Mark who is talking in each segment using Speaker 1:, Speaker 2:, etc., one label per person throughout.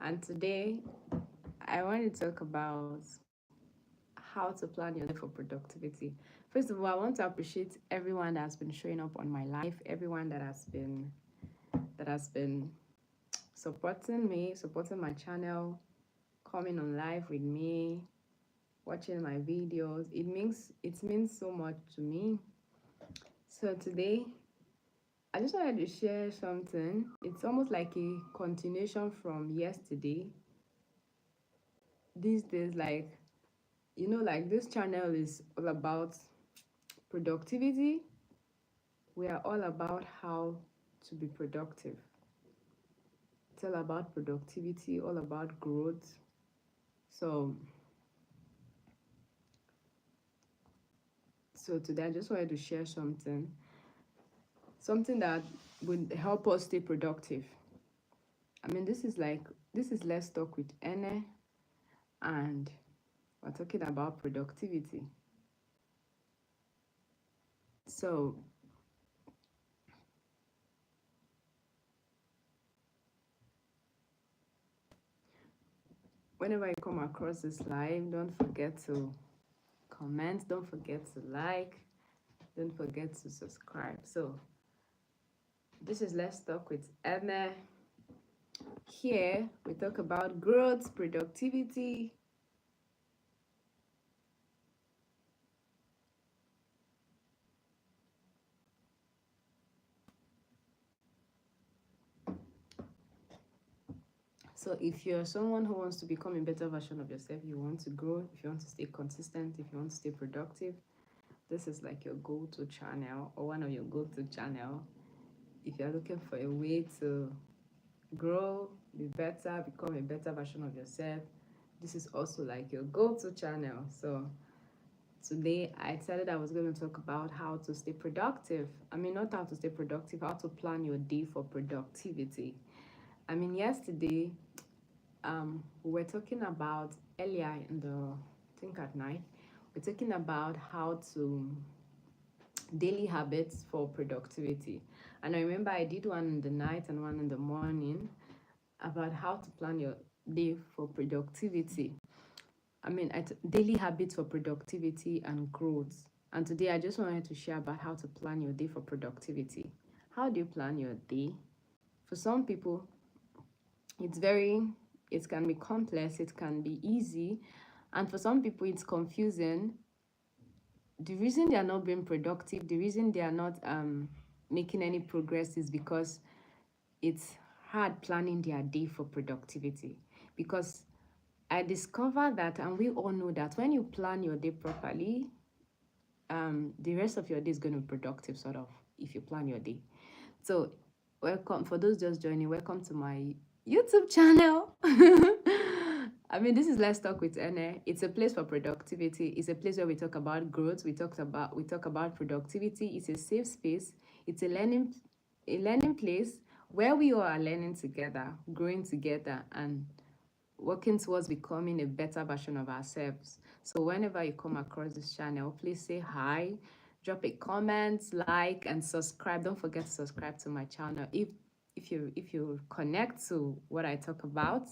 Speaker 1: and today I want to talk about how to plan your day for productivity. First of all, I want to appreciate everyone that has been showing up on my life, everyone that has been supporting me, supporting my channel, coming on live with me, watching my videos. It means so much to me. So today I just wanted to share something. It's almost like a continuation from yesterday. These days, like this channel is all about productivity. We are all about how to be productive. It's all about productivity, all about growth. So, so today I just wanted to share something that would help us stay productive. I mean, this is Let's Talk with Ene, and we're talking about productivity. So, whenever you come across this live, don't forget to comment, don't forget to like, don't forget to subscribe. So, this is Let's Talk with Ene. Here, we talk about growth, productivity. So if you're someone who wants to become a better version of yourself, you want to grow, if you want to stay consistent, if you want to stay productive, this is like your go-to channel or one of your go-to channel. If you're looking for a way to grow, be better, become a better version of yourself, this is also like your go-to channel. So today I decided I was going to talk about how to stay productive. I mean, not how to stay productive, how to plan your day for productivity. I mean, yesterday we were talking about earlier in the, I think at night, we're talking about how to daily habits for productivity. And I remember I did one in the night and one in the morning about how to plan your day for productivity. I mean, daily habits for productivity and growth. And today I just wanted to share about how to plan your day for productivity. How do you plan your day? For some people, it can be complex, it can be easy, and for some people it's confusing. The reason they are not being productive, the reason they are not making any progress is because it's hard planning their day for productivity. Because I discovered that, and we all know that when you plan your day properly, the rest of your day is going to be productive, sort of, if you plan your day. So welcome, for those just joining, welcome to my YouTube channel. I mean, this is Let's Talk with Ene. It's a place for productivity. It's a place where we talk about growth. We talk about productivity. It's a safe space. It's a learning place where we all are learning together, growing together, and working towards becoming a better version of ourselves. So whenever you come across this channel, please say hi, drop a comment, like, and subscribe. Don't forget to subscribe to my channel. If you connect to what I talk about,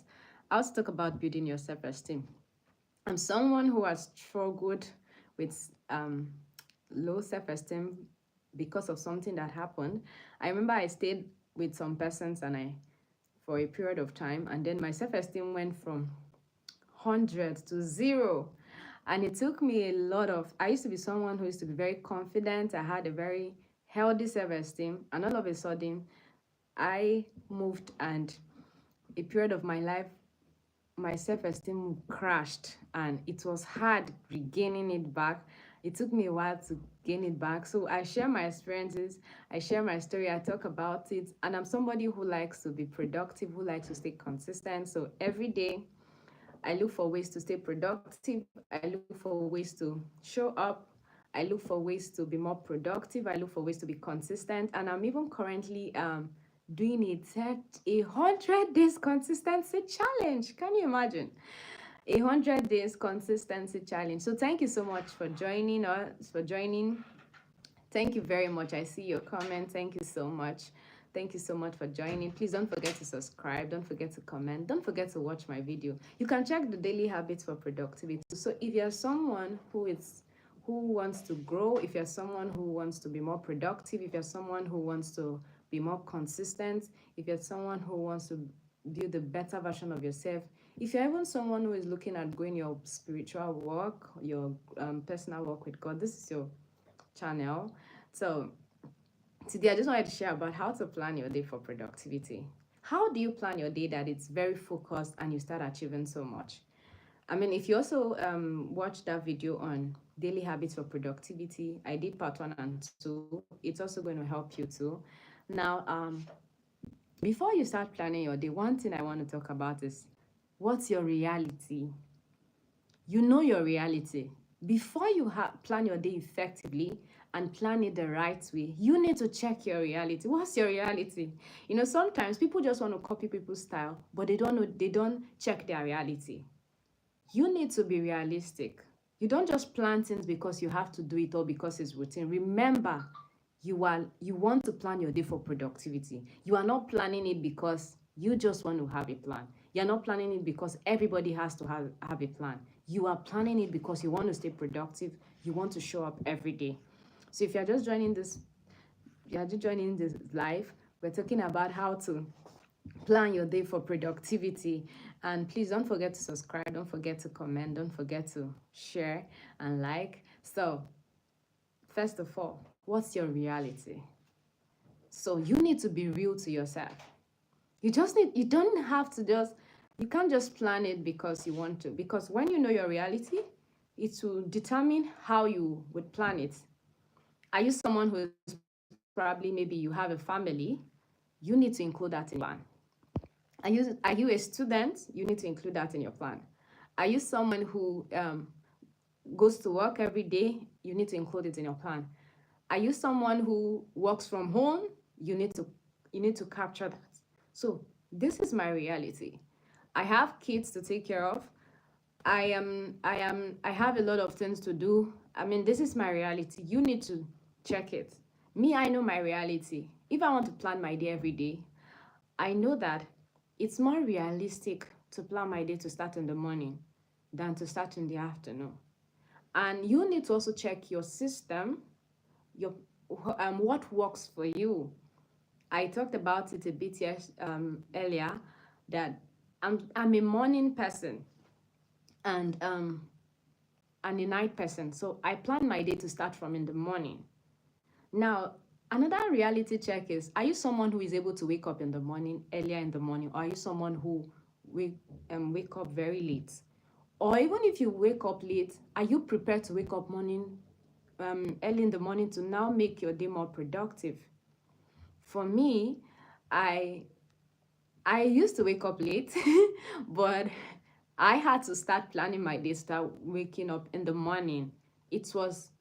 Speaker 1: I also talk about building your self-esteem. I'm someone who has struggled with low self-esteem because of something that happened. I remember I stayed with some persons and I for a period of time, and then my self-esteem went from 100 to 0. And it took me a lot of, I used to be someone who used to be very confident. I had a very healthy self-esteem, and all of a sudden I moved, and a period of my life my self-esteem crashed, and it was hard regaining it back. It took me a while to gain it back. So I share my experiences, I share my story, I talk about it, and I'm somebody who likes to be productive, who likes to stay consistent. So every day I look for ways to stay productive, I look for ways to show up, I look for ways to be more productive, I look for ways to be consistent, and I'm even currently doing a 100 days consistency challenge. Can you imagine? 100 days consistency challenge. So thank you so much for joining us, for joining. Thank you very much. I see your comment. Thank you so much. Thank you so much for joining. Please don't forget to subscribe. Don't forget to comment. Don't forget to watch my video. You can check the daily habits for productivity. So if you're someone who wants to grow, if you're someone who wants to be more productive, if you're someone who wants to be more consistent, if you're someone who wants to build a better version of yourself, if you're even someone who is looking at going your spiritual work, your personal work with God, this is your channel. So today I just wanted to share about how to plan your day for productivity. How do you plan your day that it's very focused and you start achieving so much? I mean, if you also watch that video on daily habits for productivity, I did part 1 and 2. It's also going to help you too. Now, before you start planning your day, one thing I want to talk about is what's your reality? You know your reality. Before you plan your day effectively and plan it the right way, you need to check your reality. What's your reality? You know, sometimes people just want to copy people's style, but they don't check their reality. You need to be realistic. You don't just plan things because you have to do it or because it's routine. Remember, you want to plan your day for productivity. You are not planning it because you just want to have a plan. You're not planning it because everybody has to have a plan. You are planning it because you want to stay productive. You want to show up every day. So if you're just joining this live, we're talking about how to plan your day for productivity. And please don't forget to subscribe, don't forget to comment, don't forget to share and like. So first of all, what's your reality? So you need to be real to yourself. You can't just plan it because you want to, because when you know your reality, it will determine how you would plan it. Are you someone who is probably, maybe you have a family? You need to include that in your plan. Are you a student? You need to include that in your plan. Are you someone who goes to work every day? You need to include it in your plan. Are you someone who works from home? You need to capture that. So this is my reality. I have kids to take care of. I have a lot of things to do. I mean, this is my reality. You need to check it. Me, I know my reality. If I want to plan my day every day, I know that it's more realistic to plan my day to start in the morning than to start in the afternoon. And you need to also check your system, what works for you. I talked about it a bit earlier, that I'm a morning person and a night person. So I plan my day to start from in the morning. Now, another reality check is, are you someone who is able to wake up in the morning, earlier in the morning, or are you someone who wake up very late? Or even if you wake up late, are you prepared to wake up early in the morning to now make your day more productive? For me, I used to wake up late, but I had to start planning my day, start waking up in the morning. It was,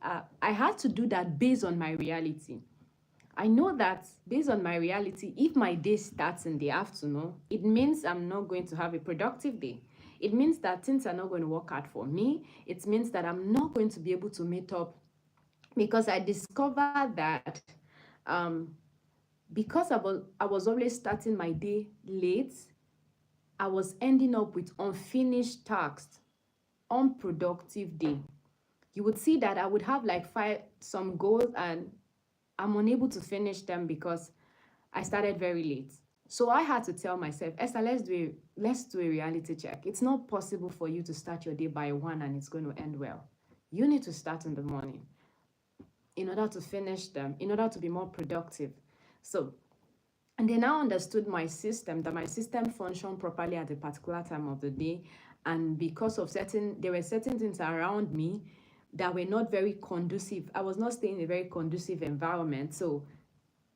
Speaker 1: I had to do that based on my reality. I know that based on my reality, if my day starts in the afternoon, it means I'm not going to have a productive day. It means that things are not going to work out for me. It means that I'm not going to be able to meet up, because I discovered that because I was always starting my day late, I was ending up with unfinished tasks, unproductive day. You would see that I would have like some goals and I'm unable to finish them because I started very late. So I had to tell myself, Esther, let's do a reality check. It's not possible for you to start your day by 1 and it's going to end well. You need to start in the morning in order to finish them, in order to be more productive. So, and then I understood my system, that my system functioned properly at a particular time of the day. And because of there were certain things around me that were not very conducive. I was not staying in a very conducive environment. So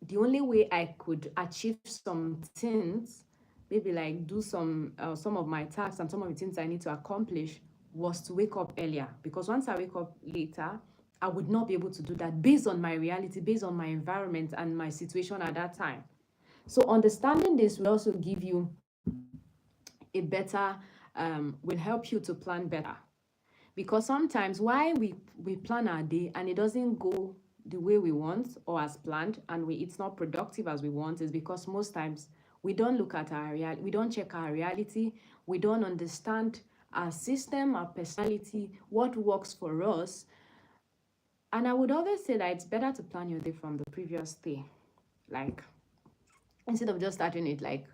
Speaker 1: the only way I could achieve some things, maybe like do some of my tasks and some of the things I need to accomplish, was to wake up earlier. Because once I wake up later, I would not be able to do that based on my reality, based on my environment and my situation at that time. So understanding this will also give you a better, will help you to plan better. Because sometimes why we plan our day and it doesn't go the way we want or as planned, and it's not productive as we want, is because most times we don't look at our reality, we don't check our reality, we don't understand our system, our personality, what works for us. And I would always say that it's better to plan your day from the previous day. Like, instead of just starting it, like,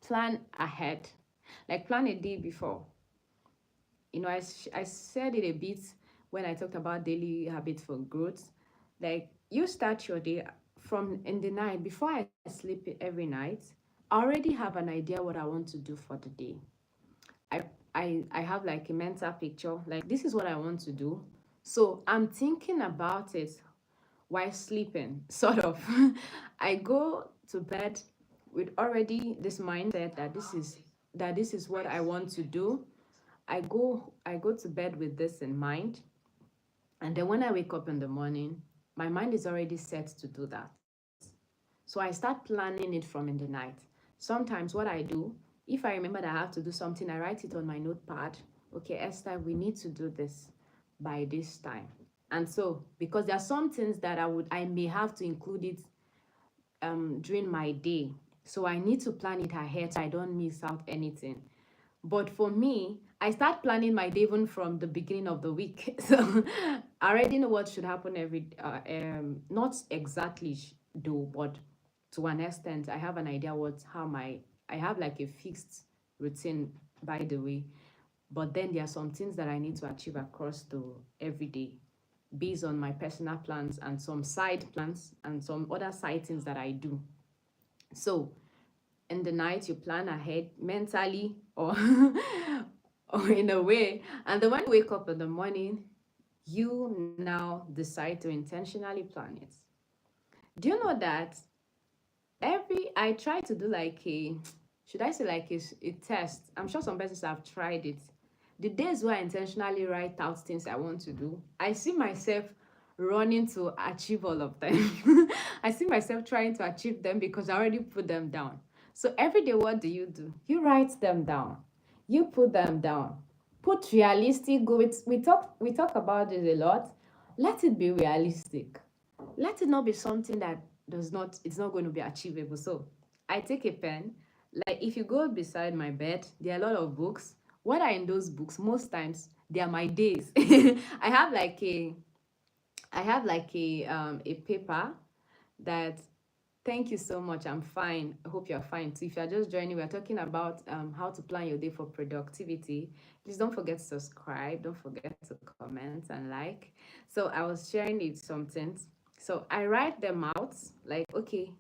Speaker 1: plan ahead. Like, plan a day before. I said it a bit when I talked about daily habits for growth. Like, you start your day from in the night. Before I sleep every night, I already have an idea what I want to do for the day. I I have like a mental picture, like this is what I want to do. So I'm thinking about it while sleeping, sort of. I go to bed with already this mindset that this is what I want to do. I go to bed with this in mind, and then when I wake up in the morning, my mind is already set to do that. So I start planning it from in the night. Sometimes what I do, if I remember that I have to do something, I write it on my notepad. Okay, Esther, we need to do this by this time. And so, because there are some things that I may have to include it during my day. So I need to plan it ahead so I don't miss out anything. But for me, I start planning my day even from the beginning of the week. So I already know what should happen not exactly though, but to an extent, I have an idea I have like a fixed routine, by the way. But then there are some things that I need to achieve across the every day based on my personal plans and some side plans and some other side things that I do. So in the night, you plan ahead mentally or or in a way, and then when you wake up in the morning, you now decide to intentionally plan it. Do you know that every I try to do like a should I say like a test? I'm sure some persons have tried it. The days where I intentionally write out things I want to do, I see myself running to achieve all of them. I see myself trying to achieve them because I already put them down. So every day, what do? You write them down. You put them down. Put realistic goals. We talk about it a lot. Let it be realistic. Let it not be something that it's not going to be achievable. So I take a pen. Like, if you go beside my bed, there are a lot of books. What are in those books? Most times they are my days. I have like a paper that, thank you so much. I'm fine. I hope you're fine too. If you're just joining, we're talking about how to plan your day for productivity. Please don't forget to subscribe. Don't forget to comment and like. So I was sharing it something. So I write them out like, okay,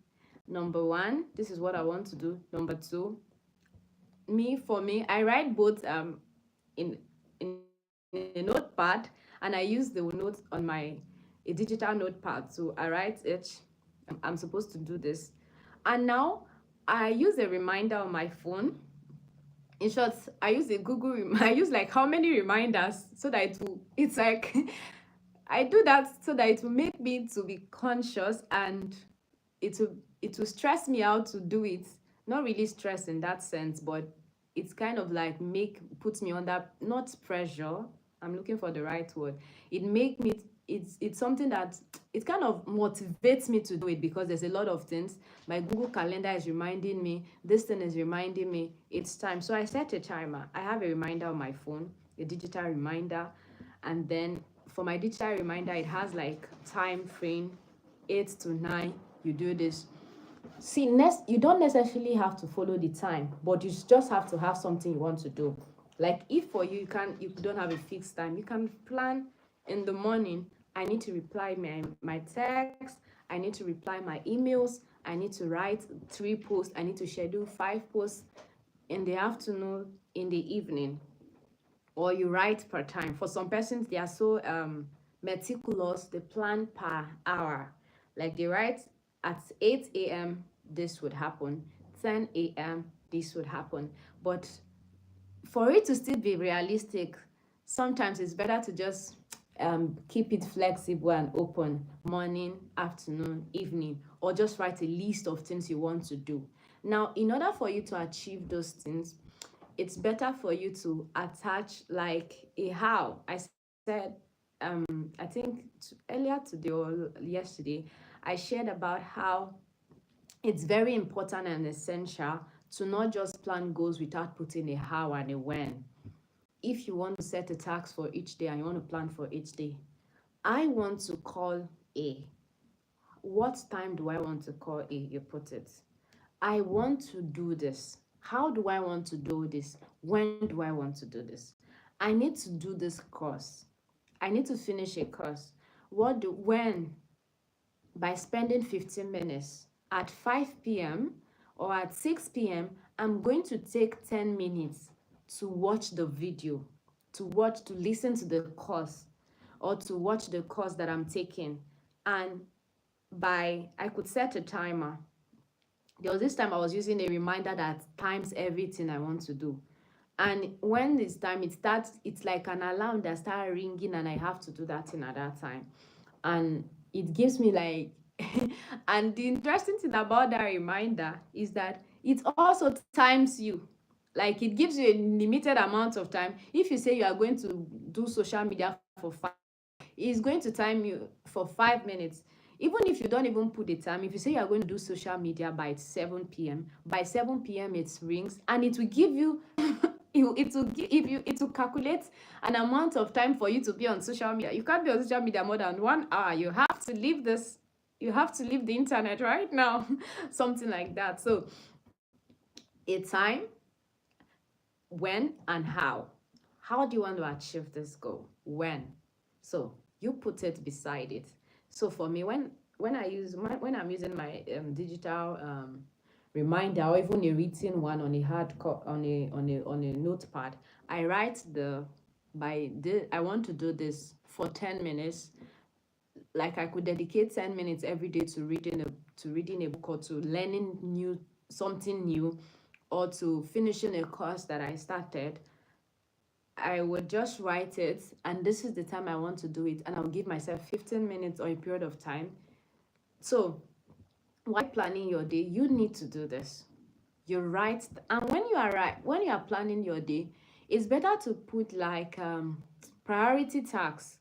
Speaker 1: number one, this is what I want to do. Number two, for me, I write both in in a notepad, and I use the notes on a digital notepad. So I write it. I'm supposed to do this, and now I use a reminder on my phone. In short, I use a I use like how many reminders so that it's like I do that so that it will make me to be conscious, and it will stress me out to do it. Not really stress in that sense, but it's kind of like puts me under, not pressure. I'm looking for the right word. It make me it's something that it kind of motivates me to do it, because there's a lot of things. My Google Calendar is reminding me, this thing is reminding me it's time. So I set a timer. I have a reminder on my phone, a digital reminder, and then for my digital reminder, it has like time frame, 8 to 9, you do this. See, next, you don't necessarily have to follow the time, but you just have to have something you want to do. Like, if for you, you don't have a fixed time, you can plan in the morning. I need to reply my text, I need to reply my emails, I need to write 3 posts, I need to schedule 5 posts in the afternoon, in the evening, or you write per time. For some persons, they are so meticulous, they plan per hour. Like, they write at 8 a.m. this would happen, 10 a.m. this would happen. But for it to still be realistic, sometimes it's better to just keep it flexible and open, morning, afternoon, evening, or just write a list of things you want to do. Now, in order for you to achieve those things, it's better for you to attach like a how. I said I think earlier today or yesterday, I shared about how it's very important and essential to not just plan goals without putting a how and a when. If you want to set a task for each day and you want to plan for each day, I want to call A. What time do I want to call A? You put it. I want to do this. How do I want to do this? When do I want to do this? I need to do this course. I need to finish a course. When? By spending 15 minutes at 5 p.m. or at 6 p.m., I'm going to take 10 minutes to watch the video, to listen to the course, or to watch the course that I'm taking. And I could set a timer. There was this time I was using a reminder that times everything I want to do. And when it's time, it's like an alarm that starts ringing, and I have to do that thing at that time. And it gives me like, and the interesting thing about that reminder is that it also times you. Like, it gives you a limited amount of time. If you say you are going to do social media for 5, it's going to time you for 5 minutes. Even if you don't even put the time, if you say you are going to do social media by 7 p.m., by 7 p.m. it rings, and it will give you it will calculate an amount of time for you to be on social media. You can't be on social media more than 1 hour. You have to leave this. You have to leave the internet right now. Something like that. So, a time, when, and how. How do you want to achieve this goal? When? So you put it beside it. So for me, when I'm using my digital reminder, or even a written one on a on a notepad, I write I want to do this for 10 minutes. Like, I could dedicate 10 minutes every day to reading a book, or to learning something new, or to finishing a course that I started. I would just write it, and this is the time I want to do it, and I'll give myself 15 minutes or a period of time. So while planning your day, you need to do this. You write, and when you are planning your day, it's better to put like priority tasks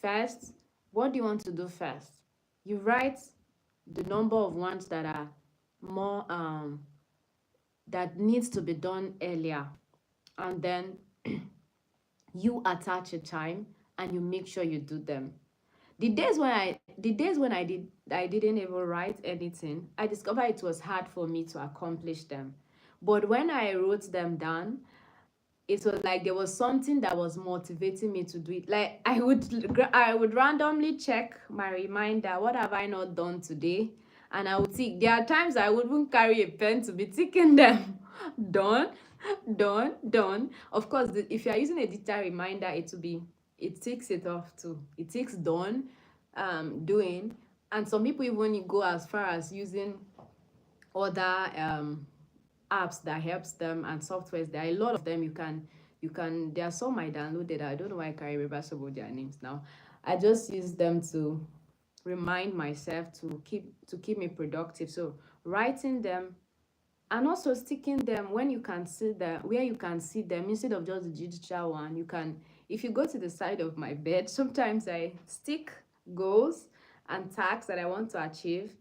Speaker 1: first. What do you want to do first? You write the number of ones that are more that needs to be done earlier, and then you attach a time and you make sure you do them. The days when I didn't even write anything, I discovered it was hard for me to accomplish them. But when I wrote them down, it was like there was something that was motivating me to do it. Like, I would randomly check my reminder, what have I not done today? And I would tick. There are times I wouldn't carry a pen to be ticking them. Done, done, done. Of course, if you are using a digital reminder, it ticks it off too. It ticks done, doing. And some people even go as far as using other apps that helps them, and softwares. There are a lot of them. You can there are some I downloaded. I don't know why I can't remember some of their names now. I just use them to remind myself to keep me productive. So writing them, and also sticking them when you can see them, where you can see them, instead of just the digital one. You can, if you go to the side of my bed, sometimes I stick goals and tasks that I want to achieve.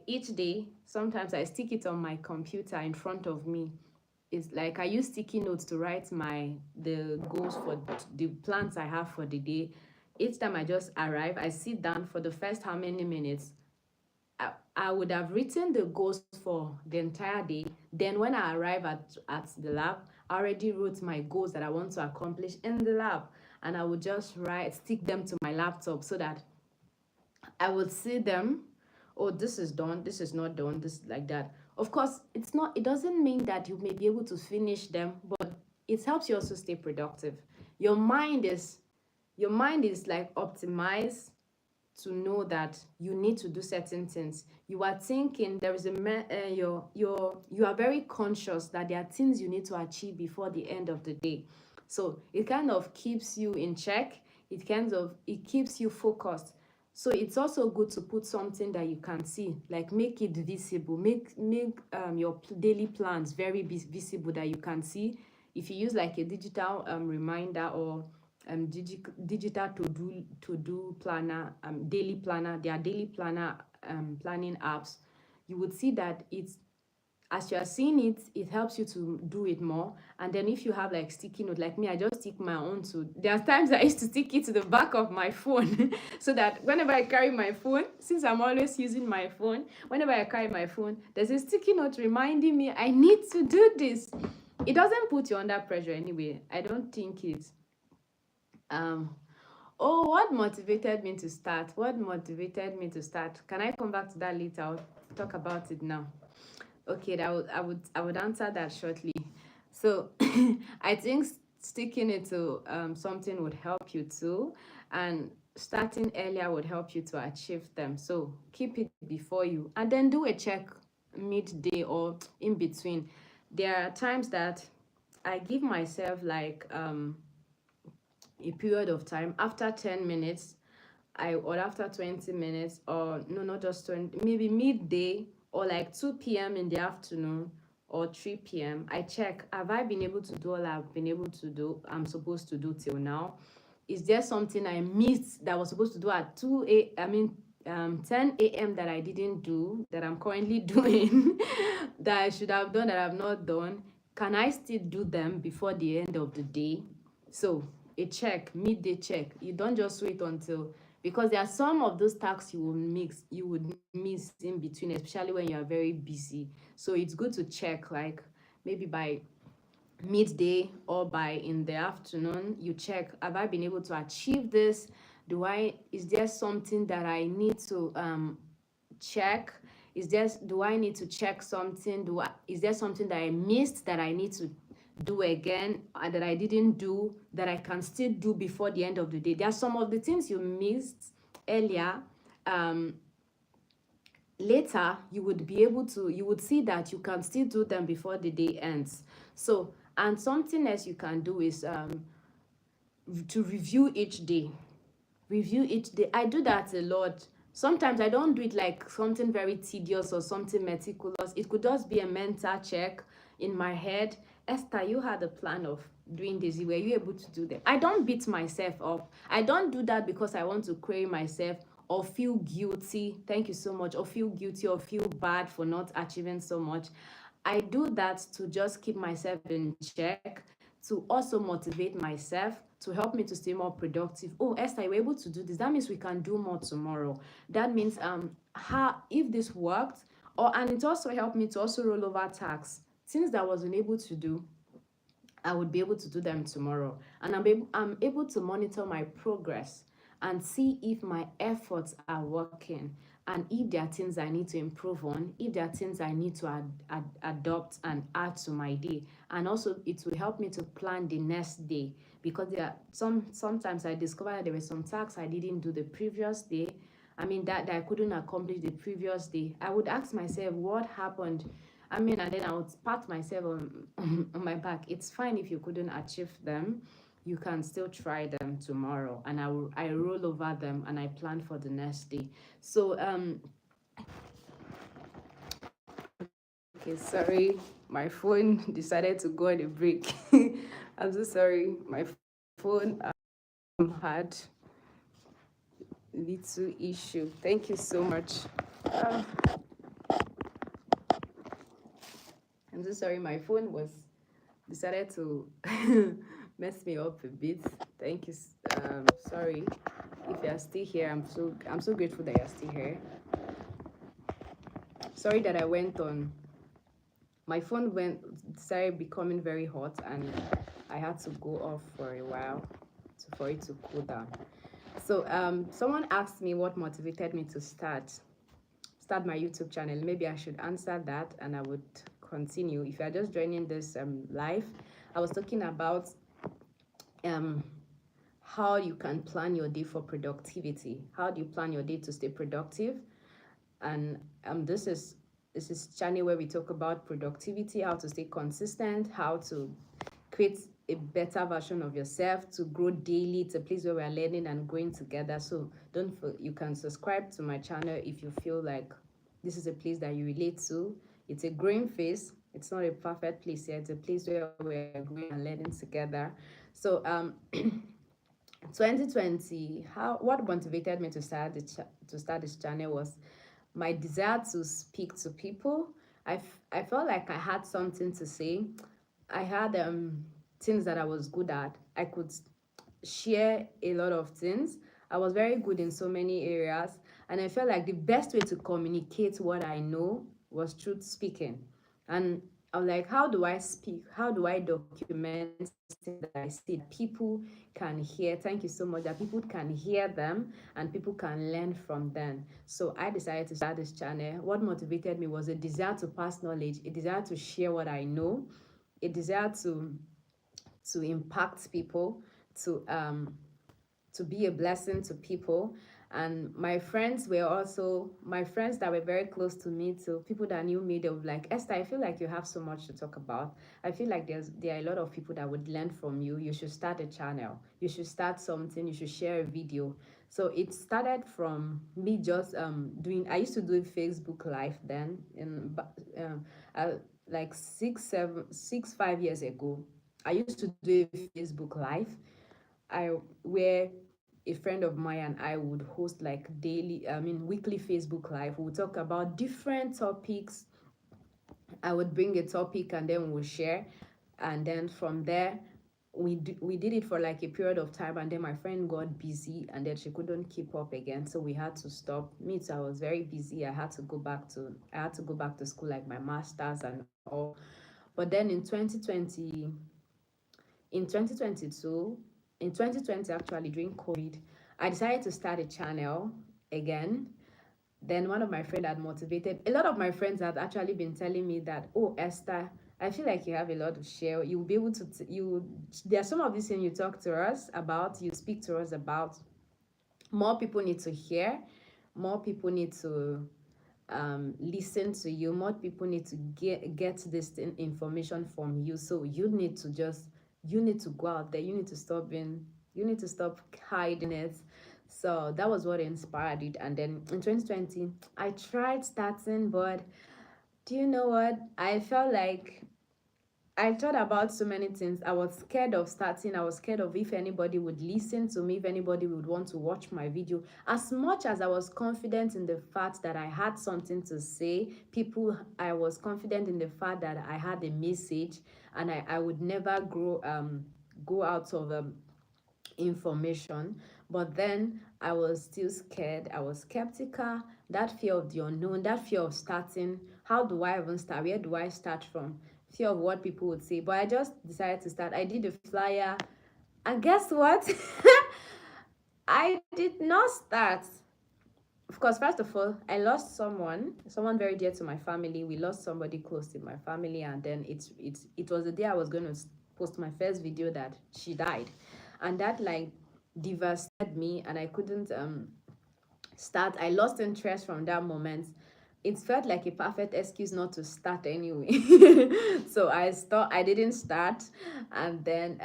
Speaker 1: Each day, sometimes I stick it on my computer in front of me. It's like I use sticky notes to write the goals for the plans I have for the day. Each time I just arrive, I sit down for the first how many minutes. I would have written the goals for the entire day. Then when I arrive at the lab, I already wrote my goals that I want to accomplish in the lab. And I would just stick them to my laptop, so that I would see them. Oh, this is done, this is not done, this like that. Of course, it doesn't mean that you may be able to finish them, but it helps you also stay productive. Your mind is like optimized to know that you need to do certain things. You are thinking there is you are very conscious that there are things you need to achieve before the end of the day. So it kind of keeps you in check. It keeps you focused. So it's also good to put something that you can see, like make it visible, make your daily plans very visible, that you can see. If you use like a digital reminder, or digital to do planner, daily planner, their daily planner, planning apps, you would see that it's, as you are seeing it, it helps you to do it more. And then if you have like sticky note, like me, I just stick my own to, there are times I used to stick it to the back of my phone so that whenever I carry my phone, since I'm always using my phone, whenever I carry my phone, there's a sticky note reminding me I need to do this. It doesn't put you under pressure anyway. I don't think it's um oh, what motivated me to start? What motivated me to start? Can I come back to that later? I'll talk about it now. Okay, I would answer that shortly. So I think sticking it to something would help you too, and starting earlier would help you to achieve them. So keep it before you, and then do a check midday or in between. There are times that I give myself like a period of time after 10 minutes, or after 20 minutes, or no, not just 20, maybe midday or like 2 p.m. in the afternoon or 3 p.m. I check, have I been able to do all I've been able to do, I'm supposed to do till now? Is there something I missed that I was supposed to do at 10 a.m. that I didn't do, that I'm currently doing, that I should have done, that I've not done? Can I still do them before the end of the day? So a check, midday check. You don't just wait until, because there are some of those tasks you would miss in between, especially when you are very busy. So it's good to check, like maybe by midday or by in the afternoon, you check, have I been able to achieve this? Is there something that I need to check? Do I need to check something? Is there something that I missed that I need to do again, that I didn't do, that I can still do before the end of the day? There are some of the things you missed earlier. Later you would see that you can still do them before the day ends. So, and something else you can do is to review each day. I do that a lot. Sometimes I don't do it like something very tedious or something meticulous. It could just be a mental check in my head. Esther, you had a plan of doing this. Were you able to do that? I don't beat myself up. I don't do that because I want to query myself or feel guilty. Thank you so much. Or feel guilty or feel bad for not achieving so much. I do that to just keep myself in check, to also motivate myself, to help me to stay more productive. Oh, Esther, you were able to do this. That means we can do more tomorrow. That means if this worked, and it also helped me to also roll over tasks. Things that I wasn't able to do, I would be able to do them tomorrow. And I'm able to monitor my progress and see if my efforts are working, and if there are things I need to improve on, if there are things I need to adopt and add to my day. And also it will help me to plan the next day, because there are sometimes I discover that there were some tasks I didn't do the previous day. That I couldn't accomplish the previous day. I would ask myself what happened. And then I would pat myself on my back. It's fine if you couldn't achieve them. You can still try them tomorrow. And I roll over them and I plan for the next day. So okay, sorry, my phone decided to go on a break. I'm so sorry. My phone had little issue. Thank you so much. I'm so sorry, my phone decided to mess me up a bit. Thank you. Sorry if you're still here. I'm so grateful that you're still here. Sorry that I went on. My phone started becoming very hot, and I had to go off for a while for it to cool down. So someone asked me what motivated me to start my YouTube channel. Maybe I should answer that, and I would continue. If you are just joining this live, I was talking about how you can plan your day for productivity. How do you plan your day to stay productive? And this is channel where we talk about productivity, how to stay consistent, how to create a better version of yourself, to grow daily. It's a place where we're learning and growing together. So you can subscribe to my channel if you feel like this is a place that you relate to. It's a growing phase. It's not a perfect place yet. It's a place where we're growing and learning together. So 2020, how what motivated me to start this channel was my desire to speak to people. I felt like I had something to say. I had things that I was good at. I could share a lot of things. I was very good in so many areas, and I felt like the best way to communicate what I know was through speaking. And I was like, how do I speak? How do I document things that I see that people can hear? Thank you so much. That people can hear them and people can learn from them. So I decided to start this channel. What motivated me was a desire to pass knowledge, a desire to share what I know, a desire to impact people, to um to be a blessing to people. And my friends were also my friends that were very close to me, to people that knew me. They were like, Esther, I feel like you have so much to talk about. I feel like there are a lot of people that would learn from you. You should start a channel, you should start something, you should share a video. So it started from me just doing. I used to do Facebook Live then in uh, like 5 years ago. I used to do a Facebook Live, I where a friend of mine and I would host like weekly Facebook Live. We would talk about different topics. I would bring a topic and then we'll share. And then from there, we did it for like a period of time, and then my friend got busy and then she couldn't keep up again, so we had to stop. Me too, I was very busy. I had to go back to school, like my masters and all. But then in 2022 in 2020, actually during COVID, I decided to start a channel again. Then one of my friends had motivated. A lot of my friends had actually been telling me that, oh, Esther, I feel like you have a lot to share. You'll be able to there are some of these things you talk to us about, you speak to us about, more people need to hear, more people need to listen to you, more people need to get this information from you. So you need to go out there, you need to stop hiding it. So that was what inspired it. And then in 2020 I tried starting, but do you know what, I thought about so many things. I was scared of starting. I was scared of if anybody would listen to me, if anybody would want to watch my video. As much as I was confident in the fact that I had something to say, I was confident in the fact that I had a message, and I would never go out of information. But then I was still scared. I was skeptical. That fear of the unknown, that fear of starting. How do I even start? Where do I start from? Fear of what people would say. But I just decided to start. I did a flyer. And guess what? I did not start. Of course, first of all, I lost someone very dear to my family. We lost somebody close to my family, and then it was the day I was going to post my first video that she died, and that like devastated me, and I couldn't start. I lost interest from that moment. It felt like a perfect excuse not to start anyway. So I didn't start, and then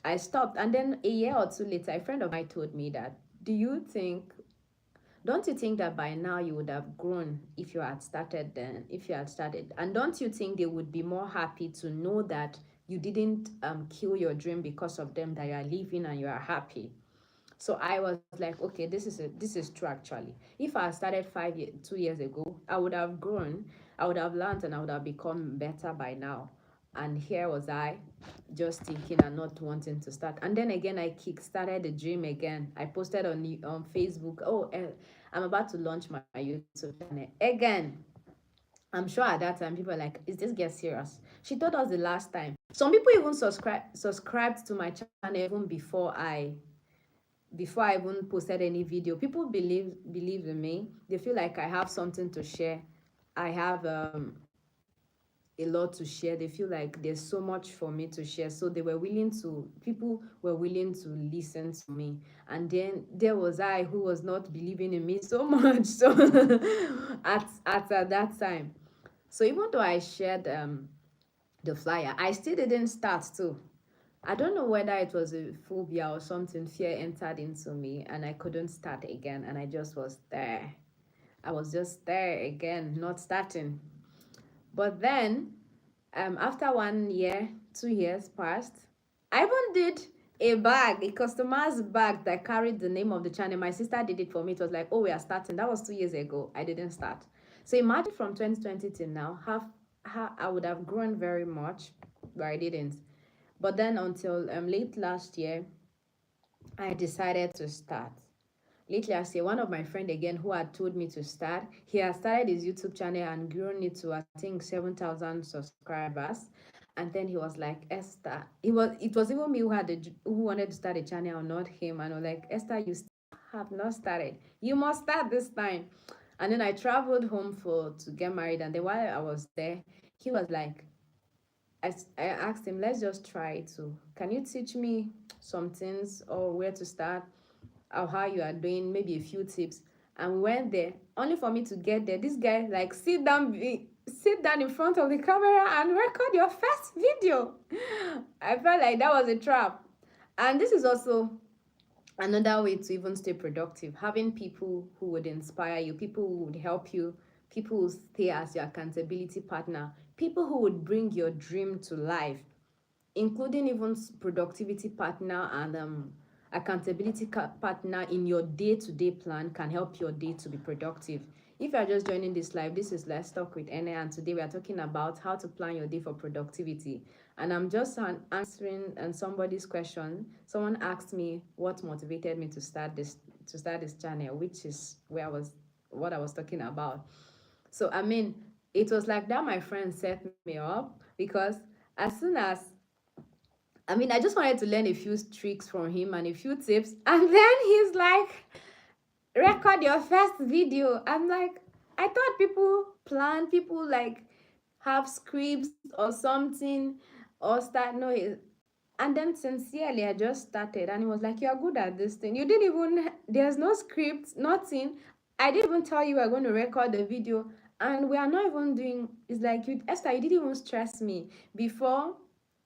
Speaker 1: I stopped. And then a year or two later, a friend of mine told me that, do you think don't you think that by now you would have grown if you had started then? If you had started, and don't you think they would be more happy to know that you didn't kill your dream because of them, that you are living and you are happy? So I was like, okay, this is true actually. If I had started 2 years ago, I would have grown, I would have learned, and I would have become better by now. And here was I, just thinking and not wanting to start. And then again, I kick started the dream again. I posted on Facebook, oh, I'm about to launch my YouTube channel again. I'm sure at that time people were like, is this girl serious? She told us the last time. Some people even subscribed to my channel even before I even posted any video. People believe in me. They feel like I have something to share. I have a lot to share. They feel like there's so much for me to share. So people were willing to listen to me. And then there was I who was not believing in me so much. So at that time. So even though I shared the flyer, I still didn't start too. I don't know whether it was a phobia or something, fear entered into me and I couldn't start again, and I just was there. I was just there again, not starting. But then, after 1 year, 2 years passed, I even did a bag, a customer's bag that carried the name of the channel. My sister did it for me. It was like, oh, we are starting. That was 2 years ago. I didn't start. So imagine from 2020 till now, how I would have grown very much, but I didn't. But then until late last year, I decided to start. Late last year, one of my friend again who had told me to start, he had started his YouTube channel and grown it to I think 7,000 subscribers. And then he was like, Esther, it was even me who wanted to start a channel, not him. And I was like, Esther, you have not started. You must start this time. And then I traveled home to get married. And then while I was there, he was like, I asked him, let's just try it. So can you teach me some things or where to start or how you are doing, maybe a few tips? And we went there, only for me to get there. This guy like sit down in front of the camera and record your first video. I felt like that was a trap. And this is also another way to even stay productive, having people who would inspire you, people who would help you, people who stay as your accountability partner, people who would bring your dream to life, including even productivity partner and accountability partner in your day-to-day plan can help your day to be productive. If you are just joining this live, this is Let's Talk with Ene, and today we are talking about how to plan your day for productivity. And I'm just answering somebody's question. Someone asked me what motivated me to start this channel, which is what I was talking about. So I mean, it was like that my friend set me up because as soon as I just wanted to learn a few tricks from him and a few tips. And then he's like, record your first video. I'm like, I thought people like have scripts or something or start. No, and then sincerely, I just started and he was like, you're good at this thing. You didn't even, there's no script, nothing. I didn't even tell you we're going to record the video. And we are not even doing, it's like, Esther, you didn't even stress me before.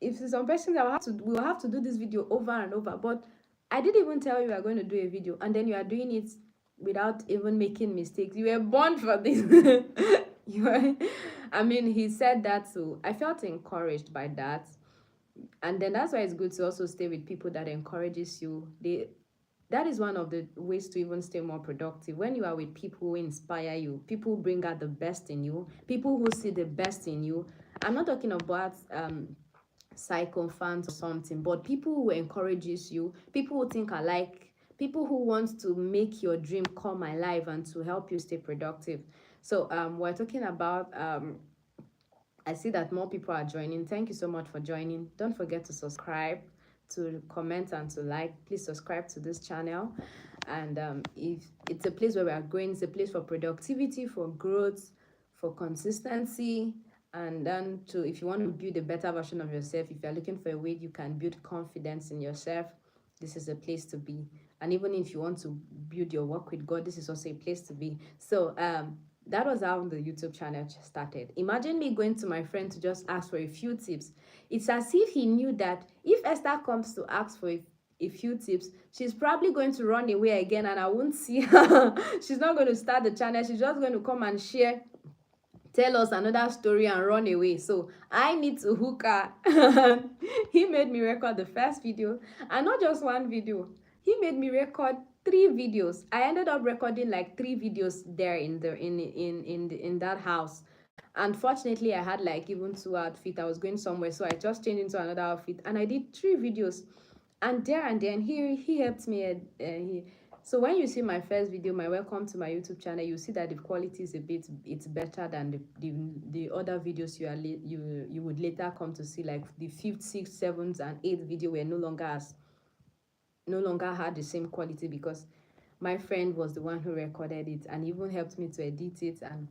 Speaker 1: If some questions, we will have to do this video over and over. But I didn't even tell you we are going to do a video. And then you are doing it without even making mistakes. You were born for this. you were, he said that, so I felt encouraged by that. And then that's why it's good to also stay with people that encourages you. That is one of the ways to even stay more productive. When you are with people who inspire you, people who bring out the best in you, people who see the best in you. I'm not talking about psycho fans or something, but people who encourages you, people who think alike, people who want to make your dream come alive and to help you stay productive. So we're talking about I see that more people are joining. Thank you so much for joining. Don't forget to subscribe, to comment, and to like. Please subscribe to this channel. And if it's a place where we are going, it's a place for productivity, for growth, for consistency. And then if you want to build a better version of yourself, if you're looking for a way you can build confidence in yourself, this is a place to be. And even if you want to build your work with God, this is also a place to be. So that was how the YouTube channel started. Imagine me going to my friend to just ask for a few tips. It's as if he knew that if Esther comes to ask for a few tips, she's probably going to run away again and I won't see her. She's not going to start the channel. She's just going to come and tell us another story and run away. So I need to hook her. He made me record the first video, and not just one video. He made me record 3 videos. I ended up recording like 3 videos there in that house. Unfortunately, I had like even 2 outfits. I was going somewhere, so I just changed into another outfit and I did 3 videos. And then he helped me. So when you see my first video, my welcome to my YouTube channel, you see that the quality is it's better than the other videos you would later come to see, like the 5th, 6th, 7th, and 8th video were no longer had the same quality because my friend was the one who recorded it and even helped me to edit it, and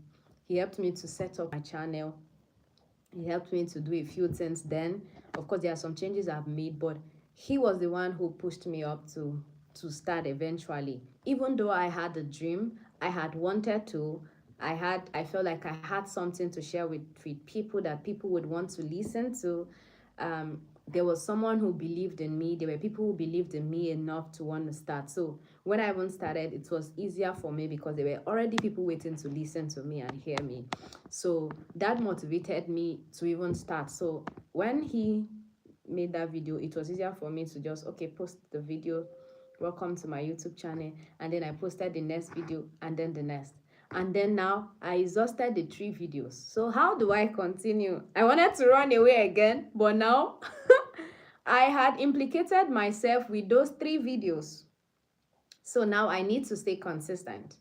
Speaker 1: he helped me to set up my channel. He helped me to do a few things. Then of course there are some changes I've made, but he was the one who pushed me up to start eventually. Even though I had a dream, I had wanted to, I felt like I had something to share with people that people would want to listen to. There was someone who believed in me. There were people who believed in me enough to want to start. So when I even started, it was easier for me because there were already people waiting to listen to me and hear me. So that motivated me to even start. So when he made that video, it was easier for me to just, okay, post the video, welcome to my YouTube channel, and then I posted the next video, and then the next. And then now I exhausted the 3 videos. So how do I continue? I wanted to run away again, but now I had implicated myself with those 3 videos. So now I need to stay consistent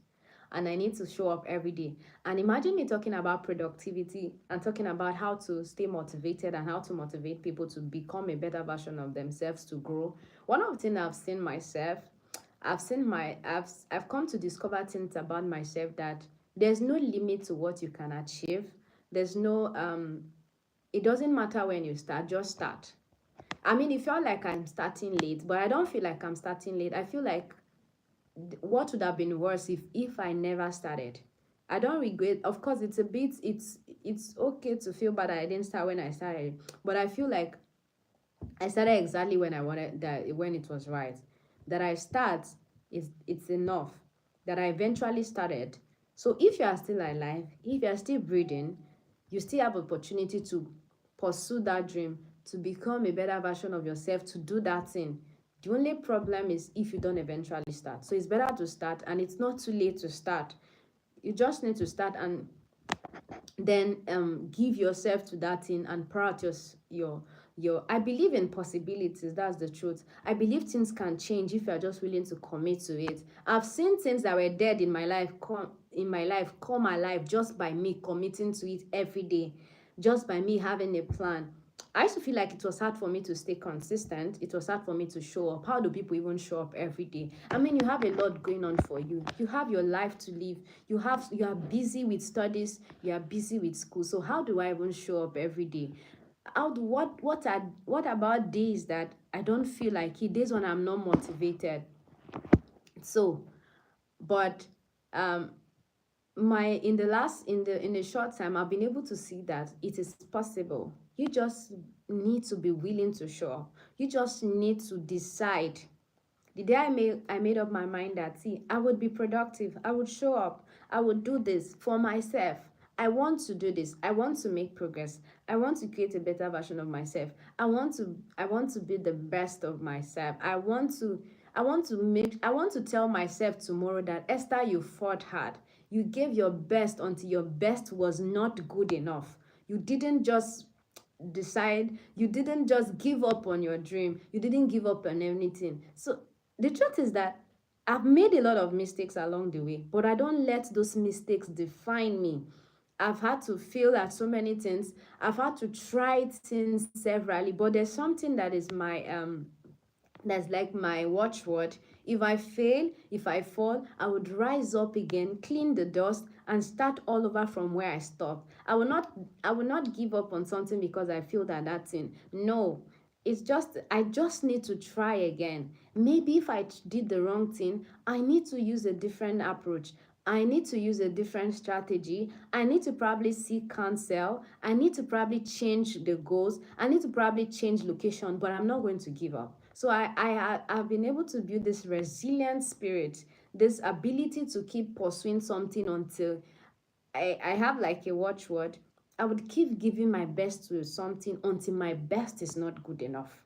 Speaker 1: and I need to show up every day. And imagine me talking about productivity and talking about how to stay motivated and how to motivate people to become a better version of themselves, to grow. One of the things I've seen myself, I've come to discover things about myself, that there's no limit to what you can achieve. There's no it doesn't matter when you start, just start. I mean, it felt like I'm starting late, but I don't feel like I'm starting late. I feel like what would have been worse if I never started. I don't regret. Of course, it's a bit, it's okay to feel bad that I didn't start when I started, but I feel like I started exactly when I wanted, that when it was right. That I start is, it's enough. That I eventually started. So if you are still alive, if you are still breathing, you still have opportunity to pursue that dream, to become a better version of yourself, to do that thing. The only problem is if you don't eventually start. So it's better to start, and it's not too late to start. You just need to start, and then give yourself to that thing and pour out your I believe in possibilities. That's the truth. I believe things can change if you're just willing to commit to it. I've seen things that were dead in my life come alive just by me committing to it every day, just by me having a plan. I used to feel like it was hard for me to stay consistent. It was hard for me to show up. How do people even show up every day? I mean, you have a lot going on for you. You have your life to live. You are busy with studies. You are busy with school. So how do I even show up every day? What about days that I don't feel like it? Days when I'm not motivated. So, but in the short time, I've been able to see that it is possible. You just need to be willing to show up. You just need to decide. The day I made up my mind that, see, I would be productive, I would show up, I would do this for myself. I want to do this. I want to make progress. I want to create a better version of myself. I want to be the best of myself. I want to tell myself tomorrow that, Esther, you fought hard. You gave your best until your best was not good enough. You didn't just decide, you didn't just give up on your dream. You didn't give up on anything. So the truth is that I've made a lot of mistakes along the way, but I don't let those mistakes define me. I've had to fail at so many things. I've had to try things severally, but there's something that is that's like my watchword. If I fail, if I fall, I would rise up again, clean the dust, and start all over from where I stopped. I will not give up on something because I feel that thing. No, it's just, I just need to try again. Maybe if I did the wrong thing, I need to use a different approach. I need to use a different strategy. I need to probably seek counsel. I need to probably change the goals. I need to probably change location, but I'm not going to give up. So I've been able to build this resilient spirit, this ability to keep pursuing something until I have like a watchword. I would keep giving my best to something until my best is not good enough.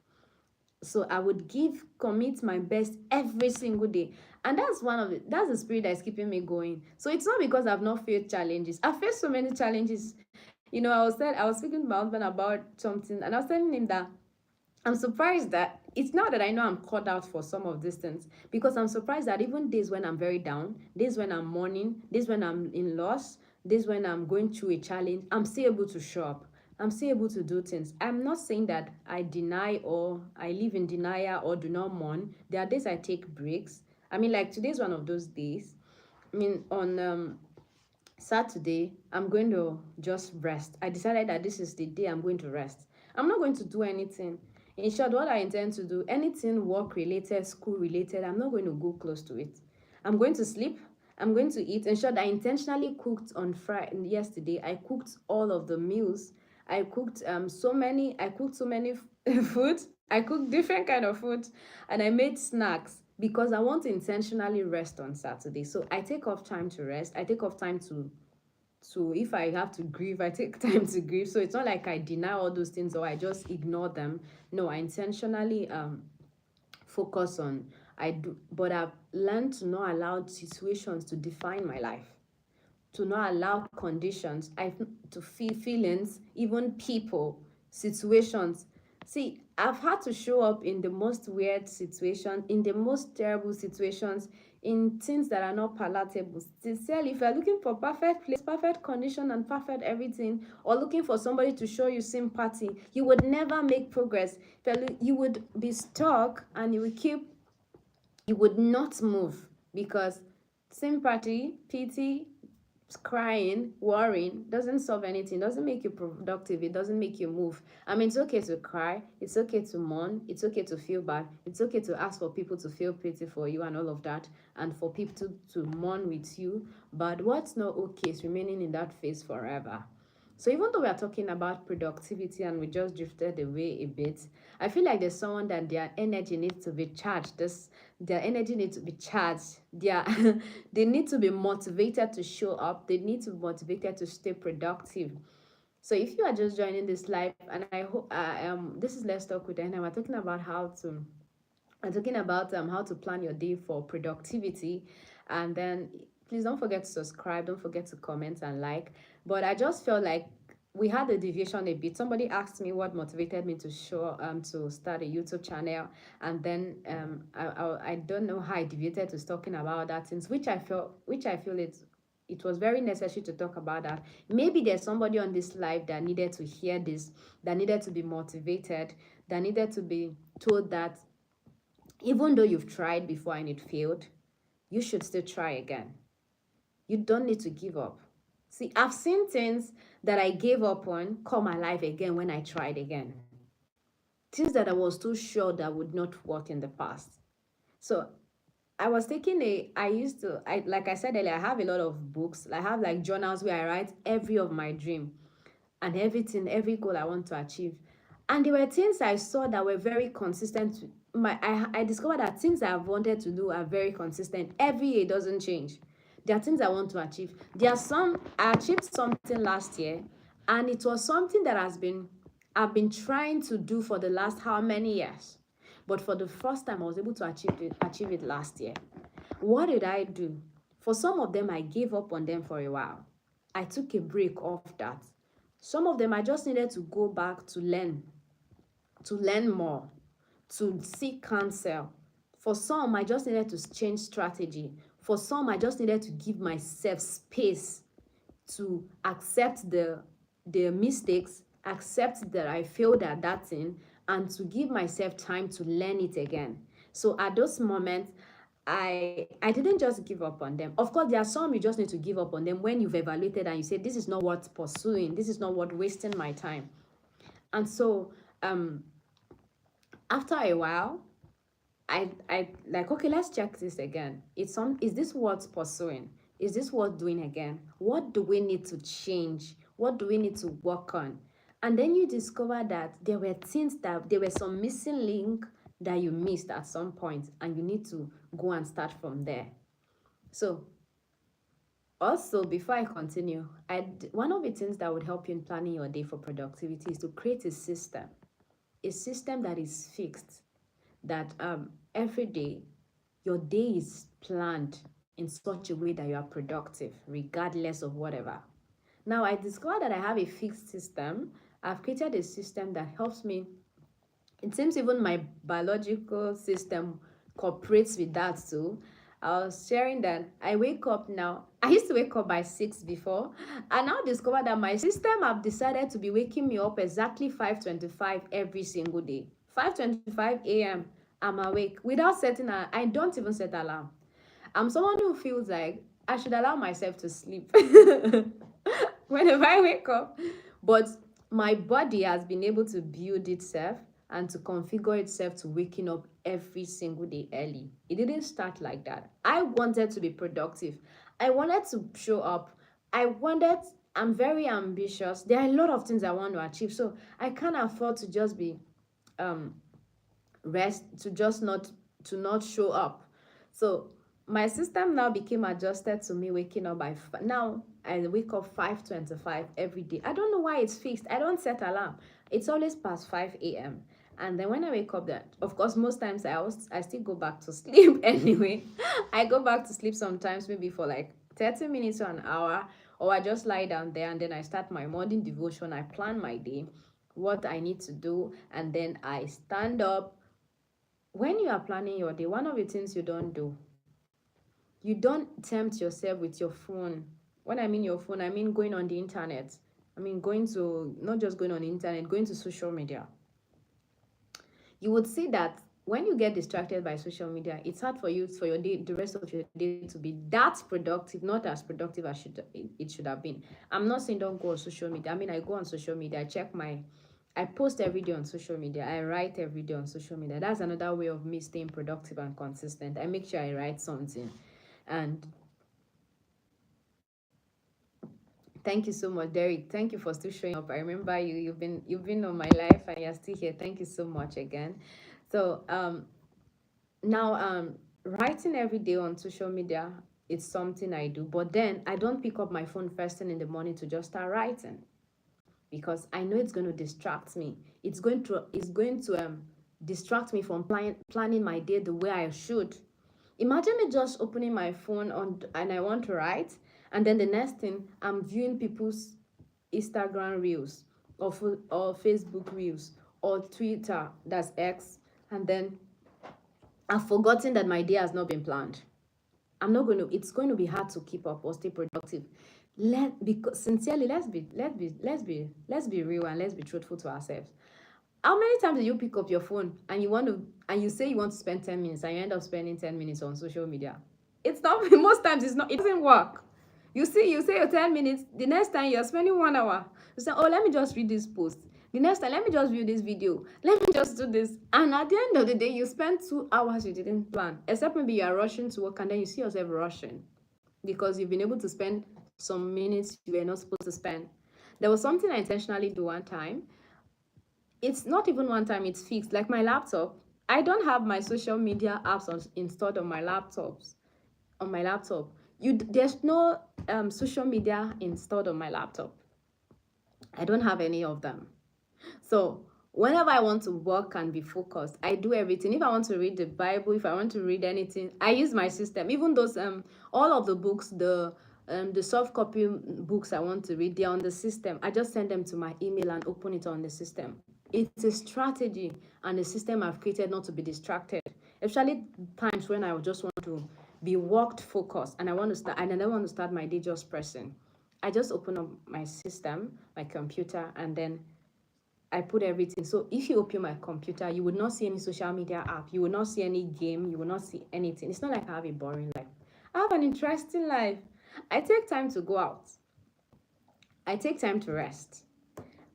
Speaker 1: So I would commit my best every single day. And that's that's the spirit that's keeping me going. So it's not because I've not faced challenges. I've faced so many challenges. You know, I was speaking to my husband about something, and I was telling him that I'm surprised that it's not that I know I'm cut out for some of these things, because I'm surprised that even days when I'm very down, days when I'm mourning, days when I'm in loss, days when I'm going through a challenge, I'm still able to show up. I'm still able to do things. I'm not saying that I deny or I live in denial or do not mourn. There are days I take breaks. I mean, like today's one of those days. I mean, on Saturday, I'm going to just rest. I decided that this is the day I'm going to rest. I'm not going to do anything. In short, what I intend to do, anything work-related, school-related, I'm not going to go close to it. I'm going to sleep. I'm going to eat. In short, I intentionally cooked on Friday. Yesterday, I cooked all of the meals. I cooked so many foods. I cooked different kind of food, and I made snacks because I want to intentionally rest on Saturday. So I take off time to rest. I take off time to So if I have to grieve, I take time to grieve. So it's not like I deny all those things or I just ignore them. No, I intentionally focus on, I do, but I've learned to not allow situations to define my life, to not allow conditions, I to feel feelings, even people, situations. See, I've had to show up in the most weird situations, in the most terrible situations, in things that are not palatable. Sincerely, if you're looking for perfect place, perfect condition, and perfect everything, or looking for somebody to show you sympathy, you would never make progress. You would be stuck and you would not move, because sympathy, pity, crying, worrying doesn't solve anything, doesn't make you productive, it doesn't make you move. I mean, it's okay to cry, it's okay to mourn, it's okay to feel bad, it's okay to ask for people to feel pity for you and all of that, and for people to mourn with you. But what's not okay is remaining in that phase forever. So even though we are talking about productivity and we just drifted away a bit, I feel like there's someone that their energy needs to be charged. Their energy needs to be charged. They need to be motivated to show up. They need to be motivated to stay productive. So if you are just joining this live, and I hope this is Let's Talk with Dana. We're talking about how to plan your day for productivity, and then please don't forget to subscribe, don't forget to comment and like. But I just felt like we had a deviation a bit. Somebody asked me what motivated me to start a YouTube channel, and then I don't know how I deviated to talking about that things, which I feel it was very necessary to talk about that. Maybe there's somebody on this live that needed to hear this, that needed to be motivated, that needed to be told that even though you've tried before and it failed, you should still try again. You don't need to give up. See, I've seen things that I gave up on come alive again when I tried again. Things that I was too sure that would not work in the past. So I was like I said earlier, I have a lot of books. I have like journals where I write every of my dream and everything, every goal I want to achieve. And there were things I saw that were very consistent. I discovered that things I've wanted to do are very consistent. Every year it doesn't change. There are things I want to achieve. I achieved something last year, and it was something that I've been trying to do for the last how many years. But for the first time, I was able to achieve it last year. What did I do? For some of them, I gave up on them for a while. I took a break off that. Some of them, I just needed to go back to learn more, to seek counsel. For some, I just needed to change strategy. For some, I just needed to give myself space to accept the mistakes, accept that I failed at that thing, and to give myself time to learn it again. So at those moments, I didn't just give up on them. Of course, there are some you just need to give up on them when you've evaluated and you say, this is not worth pursuing, this is not worth wasting my time. And so after a while, I like, okay, let's check this again. Is this worth pursuing? Is this worth doing again? What do we need to change? What do we need to work on? And then you discover that there were some missing link that you missed at some point, and you need to go and start from there. So also, before I continue, one of the things that would help you in planning your day for productivity is to create a system that is fixed, that every day your day is planned in such a way that you are productive regardless of whatever. Now, I discovered that I have a fixed system. I've created a system that helps me. It seems even my biological system cooperates with that too. I was sharing that I wake up now. I used to wake up by 6 before. I now discovered that my system have decided to be waking me up exactly 5:25 every single day. 5:25 a.m. I'm awake without I don't even set alarm. I'm someone who feels like I should allow myself to sleep whenever I wake up. But my body has been able to build itself and to configure itself to waking up every single day early. It didn't start like that. I wanted to be productive. I wanted to show up. I'm very ambitious. There are a lot of things I want to achieve. So I can't afford to just be to not show up. So my system now became adjusted to me waking up by now I wake up 5:25 every day. I don't know why it's fixed. I don't set alarm. It's always past 5 a.m. And then when I wake up, that of course most times I still go back to sleep anyway. I go back to sleep sometimes maybe for like 30 minutes to an hour, or I just lie down there and then I start my morning devotion. I plan my day, what I need to do, and then I stand up. When you are planning your day, one of the things you don't do, you don't tempt yourself with your phone. When I mean your phone, I mean going on the internet. I mean going to, not just going on the internet, going to social media. You would see that when you get distracted by social media, it's hard for you, for your day, the rest of your day, to be that productive, not as productive as it should have been. I'm not saying don't go on social media. I mean, I go on social media, I post every day on social media. I write every day on social media. That's another way of me staying productive and consistent. I make sure I write something. And thank you so much, Derek. Thank you for still showing up. I remember you. You've been on my life, and you're still here. Thank you so much again. So now writing every day on social media is something I do, but then I don't pick up my phone first thing in the morning to just start writing, because I know it's going to distract me. It's going to distract me from planning my day the way I should. Imagine me just opening my phone on and I want to write, and then the next thing I'm viewing people's Instagram reels, or Facebook reels, or Twitter, that's X, and then I've forgotten that my day has not been planned. It's going to be hard to keep up or stay productive. Because sincerely, let's be real, and let's be truthful to ourselves. How many times do you pick up your phone and you say you want to spend 10 minutes and you end up spending 10 minutes on social media? It's not, most times it doesn't work. You say your 10 minutes, the next time you're spending 1 hour. You say, oh, let me just read this post. The next time, let me just view this video. Let me just do this. And at the end of the day, you spend 2 hours you didn't plan. Except maybe you are rushing to work and then you see yourself rushing because you've been able to spend some minutes you were not supposed to spend. There was something I intentionally do one time. It's not even one time, it's fixed. Like my laptop, I don't have my social media apps installed on my laptops. On my laptop, there's no social media installed on my laptop. I don't have any of them. So whenever I want to work and be focused, I do everything. If I want to read the Bible, if I want to read anything, I use my system. Even those all of the books, the soft copy books I want to read, they're on the system. I just send them to my email and open it on the system. It's a strategy and a system I've created not to be distracted, especially times when I just want to be worked focused and I don't want to start my day just pressing. I just open up my system, my computer, and then I put everything. So if you open my computer, you would not see any social media app. You will not see any game. You will not see anything. It's not like I have a boring life. I have an interesting life. I take time to go out. I take time to rest.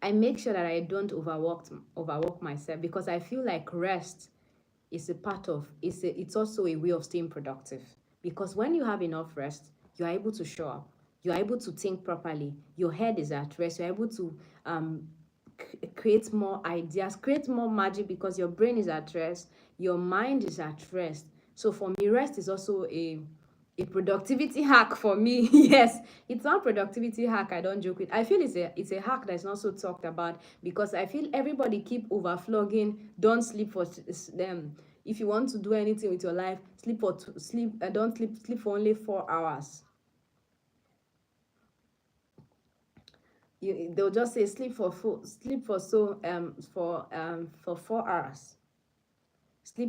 Speaker 1: I make sure that I don't overwork myself, because I feel like rest is it's also a way of staying productive. Because when you have enough rest, you are able to show up. You are able to think properly. Your head is at rest. You're able to create more ideas, create more magic, because your brain is at rest, your mind is at rest. So for me, rest is also a productivity hack for me. Yes, it's not productivity hack I don't joke with. I feel it's a hack that's not so talked about, because I feel everybody keep overflogging. Don't sleep for them. If you want to do anything with your life, don't sleep for only 4 hours. They'll just say sleep for 4 hours. Sleep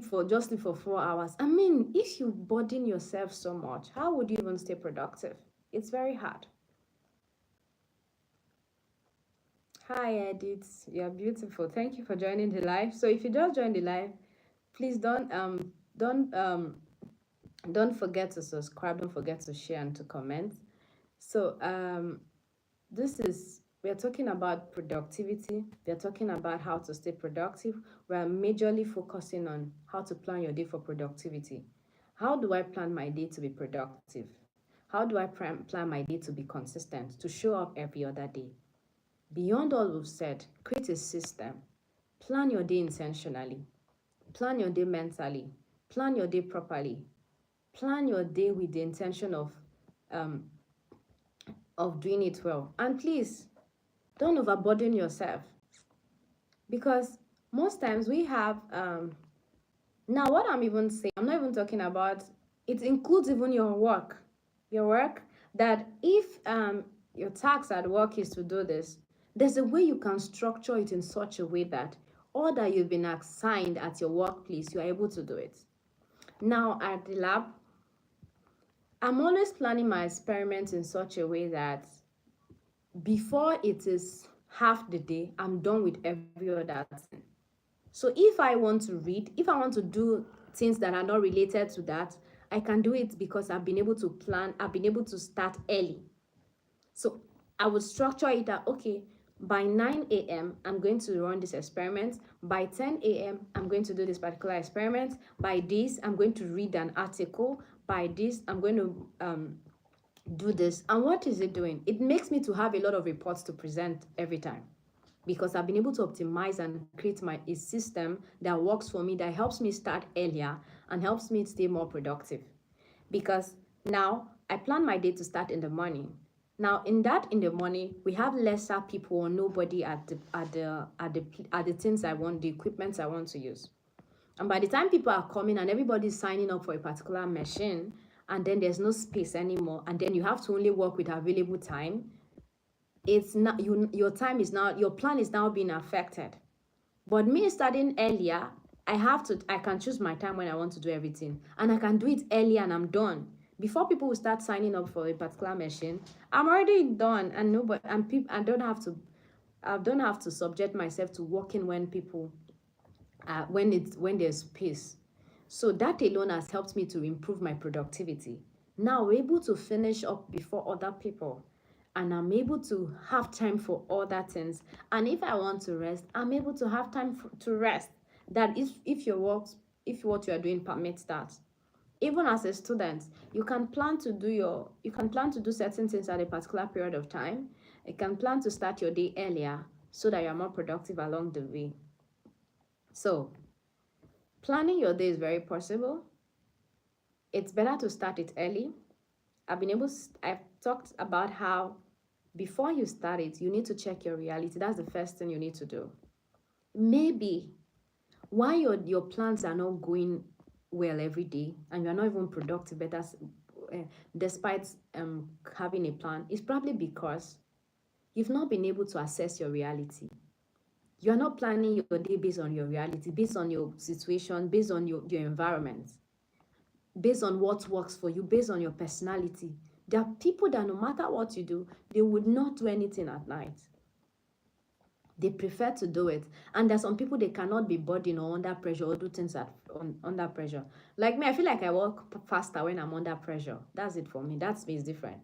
Speaker 1: for 4 hours. I mean, if you burden yourself so much, how would you even stay productive? It's very hard. Hi, Edith. You're beautiful. Thank you for joining the live. So if you just joined the live, please don't forget to subscribe. Don't forget to share and to comment. So we are talking about productivity. We are talking about how to stay productive. We are majorly focusing on how to plan your day for productivity. How do I plan my day to be productive? How do I plan my day to be consistent, to show up every other day? Beyond all we've said, create a system. Plan your day intentionally. Plan your day mentally. Plan your day properly. plan your day with the intention of doing it well. And please don't overburden yourself, because most times we have now what I'm even saying, I'm not even talking about, it includes even your work. Your work, that if your task at work is to do this, there's a way you can structure it in such a way that all that you've been assigned at your workplace, you're able to do it. Now at the lab, I'm always planning my experiments in such a way that before it is half the day, I'm done with every other thing. So if I want to read, if I want to do things that are not related to that, I can do it because I've been able to plan, I've been able to start early. So I would structure it that, okay, by 9 a.m., I'm going to run this experiment. By 10 a.m., I'm going to do this particular experiment. By this, I'm going to read an article. By this, I'm going to do this. And what is it doing? It makes me to have a lot of reports to present every time, because I've been able to optimize and create a system that works for me, that helps me start earlier and helps me stay more productive. Because now I plan my day to start in the morning. Now in the morning, we have lesser people or nobody at the things I want, the equipment I want to use. And by the time people are coming and everybody's signing up for a particular machine, and then there's no space anymore, and then you have to only work with available time, it's not your time is now, your plan is now being affected. But me starting earlier, I can choose my time when I want to do everything, and I can do it earlier and I'm done before people will start signing up for a particular machine. I'm already done, and nobody and people, I don't have to subject myself to working when people when there's space. So that alone has helped me to improve my productivity. Now we're able to finish up before other people, and I'm able to have time for other things. And if I want to rest, I'm able to have time to rest. That if what you are doing permits that. Even as a student, you can plan to do certain things at a particular period of time. You can plan to start your day earlier so that you're more productive along the way. So planning your day is very possible. It's better to start it early. I've talked about how before you start it, you need to check your reality. That's the first thing you need to do. Maybe why your plans are not going well every day and you're not even productive better despite having a plan, is probably because you've not been able to assess your reality. You're not planning your day based on your reality, based on your situation, based on your environment, based on what works for you, based on your personality. There are people that no matter what you do, they would not do anything at night. They prefer to do it. And there's some people, they cannot be burdened or under pressure or do things under pressure. Like me, I feel like I work faster when I'm under pressure. That's it for me. That's me, it's different.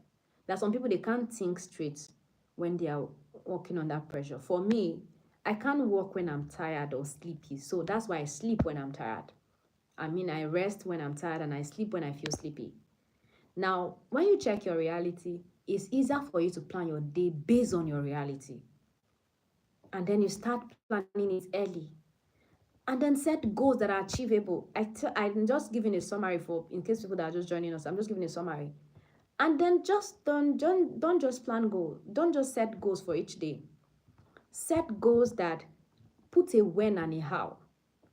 Speaker 1: There's some people, they can't think straight when they are working under pressure. For me, I can't work when I'm tired or sleepy. So that's why I sleep when I'm tired. I mean, I rest when I'm tired and I sleep when I feel sleepy. Now, when you check your reality, it's easier for you to plan your day based on your reality. And then you start planning it early. And then set goals that are achievable. I'm just giving a summary for, in case people that are just joining us, I'm just giving a summary. And then just don't just plan goals. Don't just set goals for each day. Set goals that put a when and a how.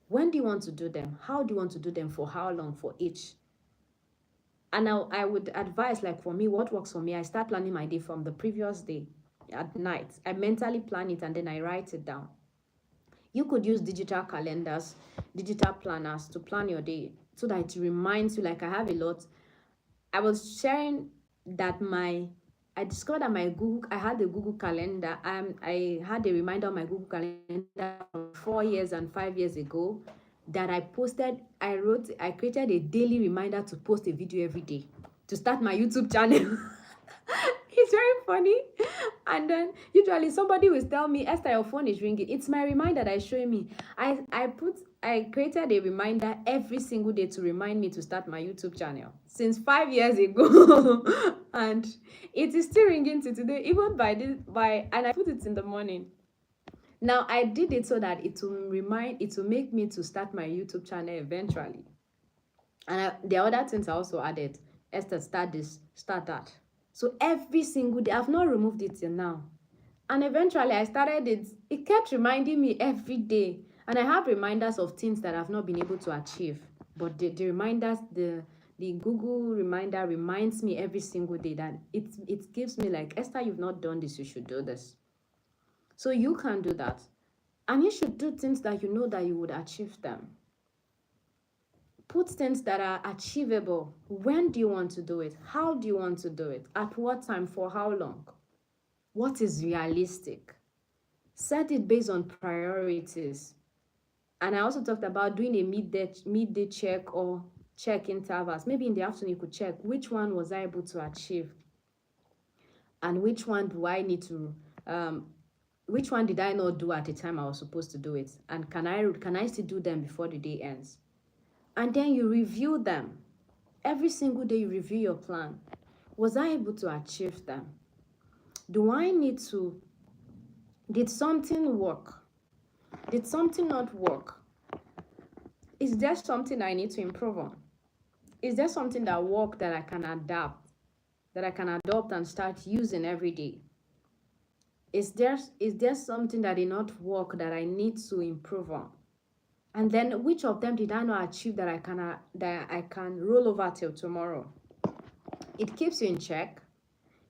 Speaker 1: When do you want to do them? How do you want to do them? For how long? For each. And now I would advise, like for me, what works for me, I start planning my day from the previous day at night. I mentally plan it and then I write it down. You could use digital calendars, digital planners to plan your day so that it reminds you. Like I have a lot. I was sharing that I discovered that I had a Google Calendar. I had a reminder on my Google Calendar from 4 years and 5 years ago that I created a daily reminder to post a video every day to start my YouTube channel. It's very funny. And then usually somebody will tell me, Esther, your phone is ringing. It's my reminder that is showing me. I created a reminder every single day to remind me to start my YouTube channel since 5 years ago. And it is still ringing to today, even and I put it in the morning. Now I did it so that it will make me to start my YouTube channel eventually. And the other things I also added, Esther, start this, start that. So every single day, I've not removed it till now. And eventually I started it. It kept reminding me every day. And I have reminders of things that I've not been able to achieve. But the reminders, the Google reminder reminds me every single day that it gives me like, Esther, you've not done this, you should do this. So you can do that. And you should do things that you know that you would achieve them. Put things that are achievable. When do you want to do it? How do you want to do it? At what time? For how long? What is realistic? Set it based on priorities. And I also talked about doing a midday check or check intervals. Maybe in the afternoon you could check which one was I able to achieve, and which one do I need to which one did I not do at the time I was supposed to do it, and can I still do them before the day ends? And then you review them. Every single day you review your plan. Was I able to achieve them? Do I need to, did something work? Did something not work? Is there something I need to improve on? Is there something that worked that I can adapt, that I can adopt and start using every day? Is there something that did not work that I need to improve on? And then which of them did I not achieve that I can roll over till tomorrow? It keeps you in check.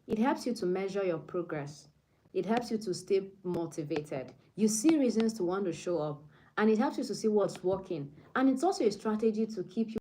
Speaker 1: It helps you to measure your progress. It helps you to stay motivated. You see reasons to want to show up, and it helps you to see what's working. And it's also a strategy to keep you